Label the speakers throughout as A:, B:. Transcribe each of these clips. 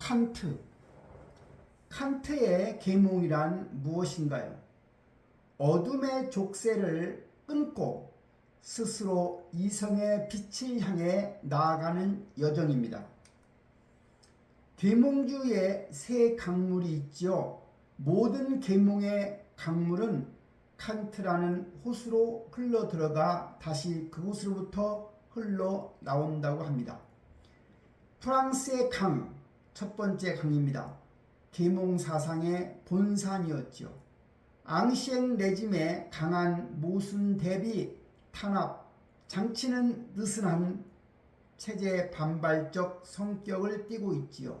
A: 칸트. 칸트의 계몽이란 무엇인가요? 어둠의 족쇄를 끊고 스스로 이성의 빛을 향해 나아가는 여정입니다. 계몽주의에 세 강물이 있지요. 모든 계몽의 강물은 칸트라는 호수로 흘러 들어가 다시 그곳으로부터 흘러 나온다고 합니다. 프랑스의 강, 첫 번째 강입니다. 계몽 사상의 본산이었지요. 앙시엥 레짐의 강한 모순 대비 탄압, 장치는 느슨한 체제 반발적 성격을 띠고 있지요.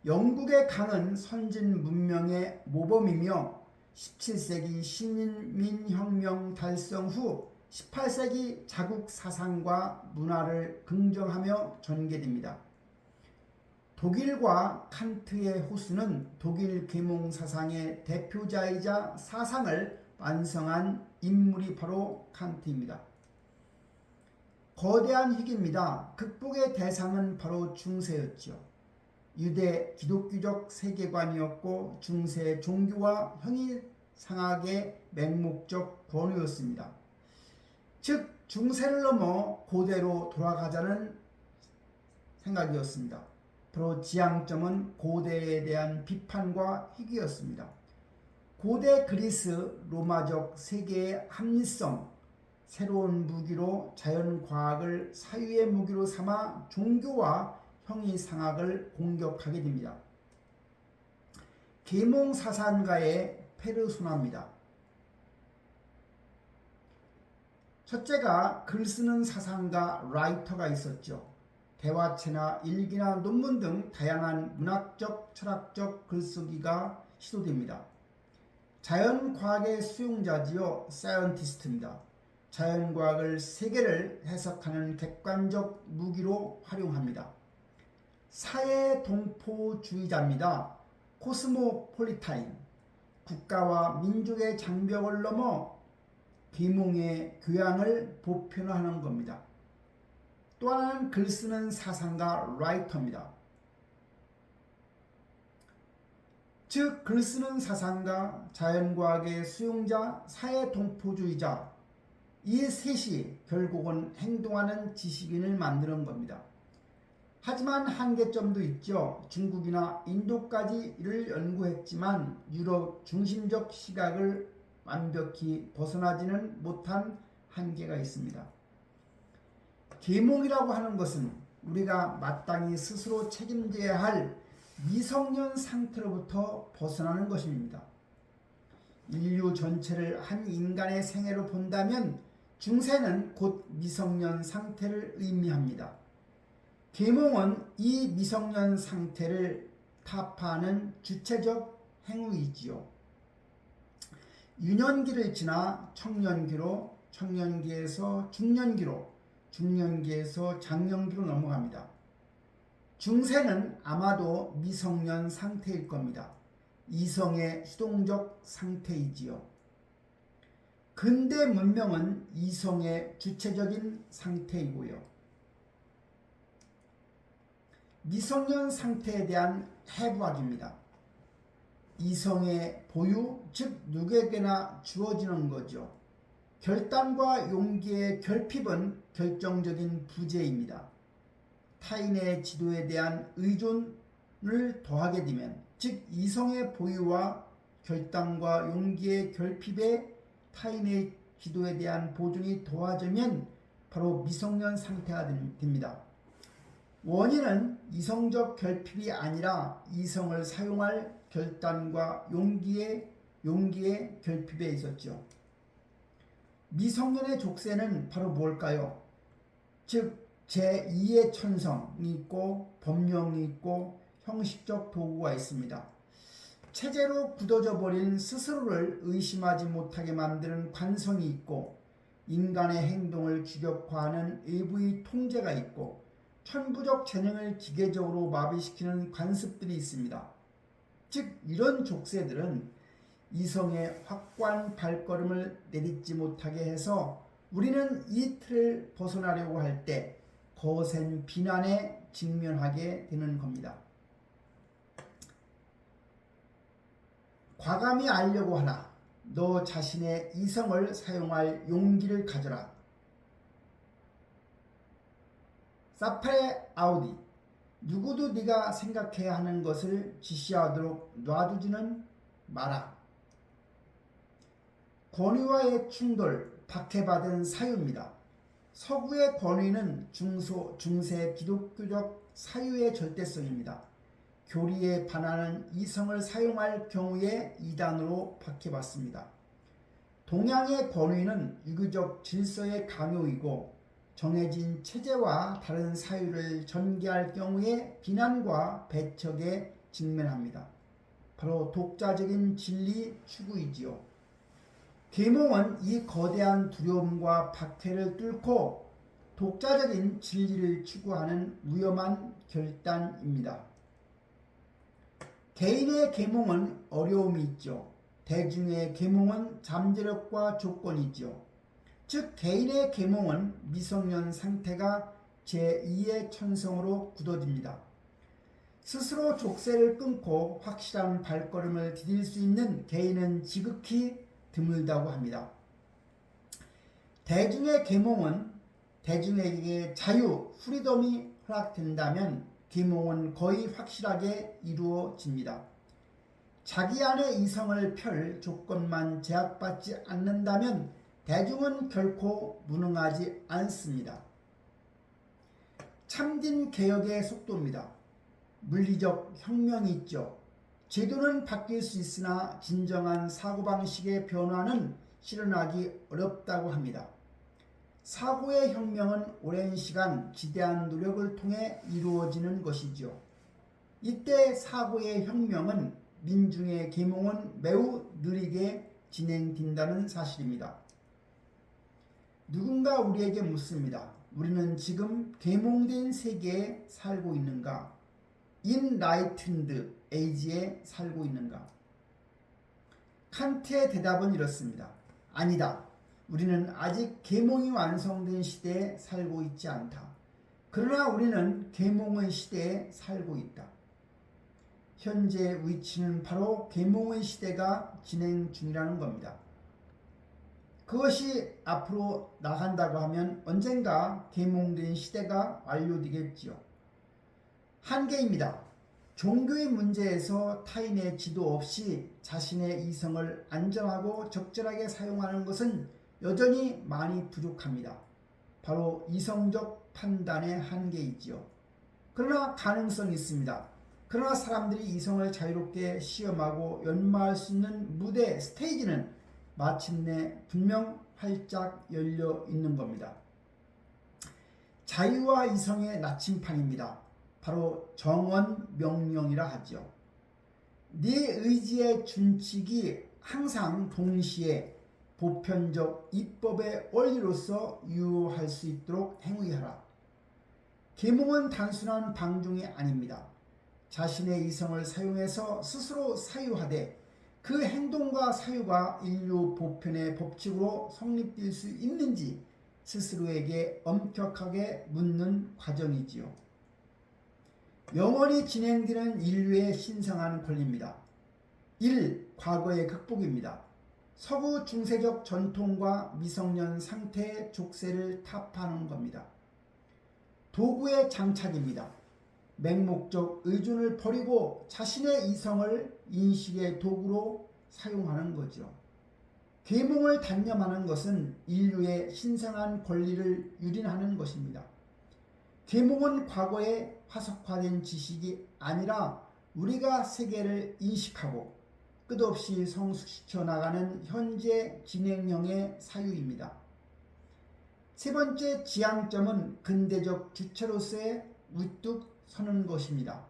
A: 영국의 강은 선진 문명의 모범이며 17세기 시민혁명 달성 후 18세기 자국 사상과 문화를 긍정하며 전개됩니다. 독일과 칸트의 호수는 독일 계몽 사상의 대표자이자 사상을 완성한 인물이 바로 칸트입니다. 거대한 희귀입니다. 극복의 대상은 바로 중세였지요. 유대 기독교적 세계관이었고 중세 종교와 형이상학의 맹목적 권위였습니다. 즉 중세를 넘어 고대로 돌아가자는 생각이었습니다. 바로 지향점은 고대에 대한 비판과 희귀였습니다. 고대 그리스 로마적 세계의 합리성, 새로운 무기로 자연과학을 사유의 무기로 삼아 종교와 형이상학을 공격하게 됩니다. 계몽사상가의 페르소나입니다. 첫째가 글쓰는 사상가 라이터가 있었죠. 대화체나 일기나 논문 등 다양한 문학적, 철학적 글쓰기가 시도됩니다. 자연과학의 수용자지요. 사이언티스트입니다. 자연과학을 세계를 해석하는 객관적 무기로 활용합니다. 사회동포주의자입니다. 코스모폴리타인, 국가와 민족의 장벽을 넘어 계몽의 교양을 보편화하는 겁니다. 또 하나는 글쓰는 사상가 라이터입니다. 즉 글쓰는 사상가, 자연과학의 수용자, 사회동포주의자, 이 셋이 결국은 행동하는 지식인을 만드는 겁니다. 하지만 한계점도 있죠. 중국이나 인도까지 이를 연구했지만 유럽 중심적 시각을 완벽히 벗어나지는 못한 한계가 있습니다. 계몽이라고 하는 것은 우리가 마땅히 스스로 책임져야 할 미성년 상태로부터 벗어나는 것입니다. 인류 전체를 한 인간의 생애로 본다면 중세는 곧 미성년 상태를 의미합니다. 계몽은 이 미성년 상태를 타파하는 주체적 행위이지요. 유년기를 지나 청년기로, 청년기에서 중년기로, 중년기에서 장년기로 넘어갑니다. 중세는 아마도 미성년 상태일 겁니다. 이성의 수동적 상태이지요. 근대 문명은 이성의 주체적인 상태이고요. 미성년 상태에 대한 해부학입니다. 이성의 보유, 즉 누구에게나 주어지는 거죠. 결단과 용기의 결핍은 결정적인 부재입니다. 타인의 지도에 대한 의존을 더하게 되면, 즉 이성의 보유와 결단과 용기의 결핍에 타인의 지도에 대한 보존이 더해지면 바로 미성년 상태가 됩니다. 원인은 이성적 결핍이 아니라 이성을 사용할 결단과 용기의 결핍에 있었죠. 미성년의 족쇄는 바로 뭘까요? 즉 제2의 천성이 있고 법령이 있고 형식적 도구가 있습니다. 체제로 굳어져 버린 스스로를 의심하지 못하게 만드는 관성이 있고 인간의 행동을 규격화하는 외부의 통제가 있고 천부적 재능을 기계적으로 마비시키는 관습들이 있습니다. 즉 이런 족쇄들은 이성의 확고한 발걸음을 내딛지 못하게 해서 우리는 이 틀을 벗어나려고 할 때 거센 비난에 직면하게 되는 겁니다. 과감히 알려고 하나. 너 자신의 이성을 사용할 용기를 가져라. 사파레 아우디. 누구도 네가 생각해야 하는 것을 지시하도록 놔두지는 마라. 권위와의 충돌, 박해받은 사유입니다. 서구의 권위는 중세 기독교적 사유의 절대성입니다. 교리에 반하는 이성을 사용할 경우에 이단으로 박해받습니다. 동양의 권위는 유교적 질서의 강요이고 정해진 체제와 다른 사유를 전개할 경우에 비난과 배척에 직면합니다. 바로 독자적인 진리 추구이지요. 계몽은 이 거대한 두려움과 박해를 뚫고 독자적인 진리를 추구하는 위험한 결단입니다. 개인의 계몽은 어려움이 있죠. 대중의 계몽은 잠재력과 조건이 있죠. 즉 개인의 계몽은 미성년 상태가 제2의 천성으로 굳어집니다. 스스로 족쇄를 끊고 확실한 발걸음을 디딜 수 있는 개인은 지극히 드물다고 합니다. 대중의 계몽은 대중에게 자유, 프리덤이 허락된다면 계몽은 거의 확실하게 이루어집니다. 자기 안의 이성을 펼 조건만 제약받지 않는다면 대중은 결코 무능하지 않습니다. 참진 개혁의 속도입니다. 물리적 혁명이 있죠. 제도는 바뀔 수 있으나 진정한 사고방식의 변화는 실현하기 어렵다고 합니다. 사고의 혁명은 오랜 시간 지대한 노력을 통해 이루어지는 것이죠. 이때 사고의 혁명은 민중의 계몽은 매우 느리게 진행된다는 사실입니다. 누군가 우리에게 묻습니다. 우리는 지금 계몽된 세계에 살고 있는가? 인라이튼드 에이지에 살고 있는가? 칸트의 대답은 이렇습니다. 아니다. 우리는 아직 계몽이 완성된 시대에 살고 있지 않다. 그러나 우리는 계몽의 시대에 살고 있다. 현재 위치는 바로 계몽의 시대가 진행 중이라는 겁니다. 그것이 앞으로 나간다고 하면 언젠가 계몽된 시대가 완료되겠지요. 한계입니다. 종교의 문제에서 타인의 지도 없이 자신의 이성을 안전하고 적절하게 사용하는 것은 여전히 많이 부족합니다. 바로 이성적 판단의 한계이지요. 그러나 가능성이 있습니다. 그러나 사람들이 이성을 자유롭게 시험하고 연마할 수 있는 무대, 스테이지는 마침내 분명 활짝 열려 있는 겁니다. 자유와 이성의 나침판입니다. 바로 정언 명령이라 하죠. 네 의지의 준칙이 항상 동시에 보편적 입법의 원리로서 유효할 수 있도록 행위하라. 계몽은 단순한 방종이 아닙니다. 자신의 이성을 사용해서 스스로 사유하되 그 행동과 사유가 인류 보편의 법칙으로 성립될 수 있는지 스스로에게 엄격하게 묻는 과정이지요. 영원히 진행되는 인류의 신성한 권리입니다. 1. 과거의 극복입니다. 서구 중세적 전통과 미성년 상태의 족쇄를 타파하는 겁니다. 도구의 장착입니다. 맹목적 의존을 버리고 자신의 이성을 인식의 도구로 사용하는 거죠. 계몽을 단념하는 것은 인류의 신성한 권리를 유린하는 것입니다. 계몽은 과거에 화석화된 지식이 아니라 우리가 세계를 인식하고 끝없이 성숙시켜 나가는 현재 진행형의 사유입니다. 세 번째 지향점은 근대적 주체로서의 우뚝 서는 것입니다.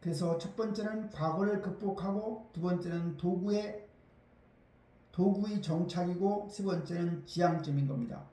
A: 그래서 첫 번째는 과거를 극복하고 두 번째는 도구의 정착이고 세 번째는 지향점인 겁니다.